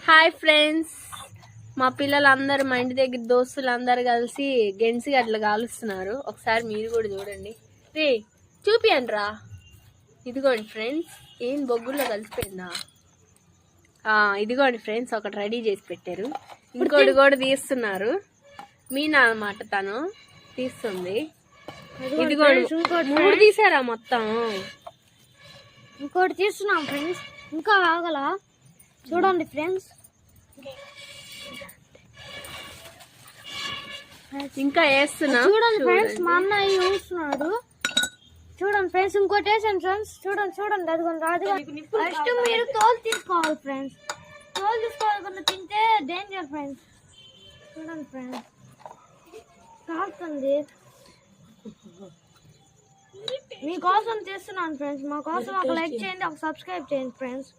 Hi friends, మా పిల్లలందరూ మా ఇంటి దగ్గర దోస్తులు అందరు కలిసి గెండ్సి అట్లా కాలుస్తున్నారు. ఒకసారి మీరు కూడా చూడండి. రే చూపియండి రా. ఇదిగోండి ఫ్రెండ్స్, ఏం బొగ్గుల్లో కలిసిపోయిందా? ఇదిగోండి ఫ్రెండ్స్, ఒకటి రెడీ చేసి పెట్టారు. ఇంకోటి కూడా తీస్తున్నారు. మీనా అన్నమాట, తను తీస్తుంది. ఇదిగోండి 3 తీసారా మొత్తం? ఇంకోటి తీస్తున్నాం ఫ్రెండ్స్, ఇంకా ఆగల. చూడండి ఫ్రెండ్స్, ఇంకా వేస్తున్నా. చూడండి ఫ్రెండ్స్, మా అన్నయ్య చూస్తున్నాడు. చూడండి ఫ్రెండ్స్, ఇంకోటి వేసాను ఫ్రెండ్స్. చూడండి అది కొంచెం రాదుగా. ఫస్ట్ మీరు తోలు తీసుకోవాలి ఫ్రెండ్స్. తోలు తీసుకోవాలకుండా తింటే డేంజర్ ఫ్రెండ్స్. చూడండి ఫ్రెండ్స్, కాలుతుంది. మీకోసం తీస్తున్నాను ఫ్రెండ్స్. మా కోసం ఒక లైక్ చేయండి, ఒక సబ్స్క్రైబ్ చేయండి ఫ్రెండ్స్.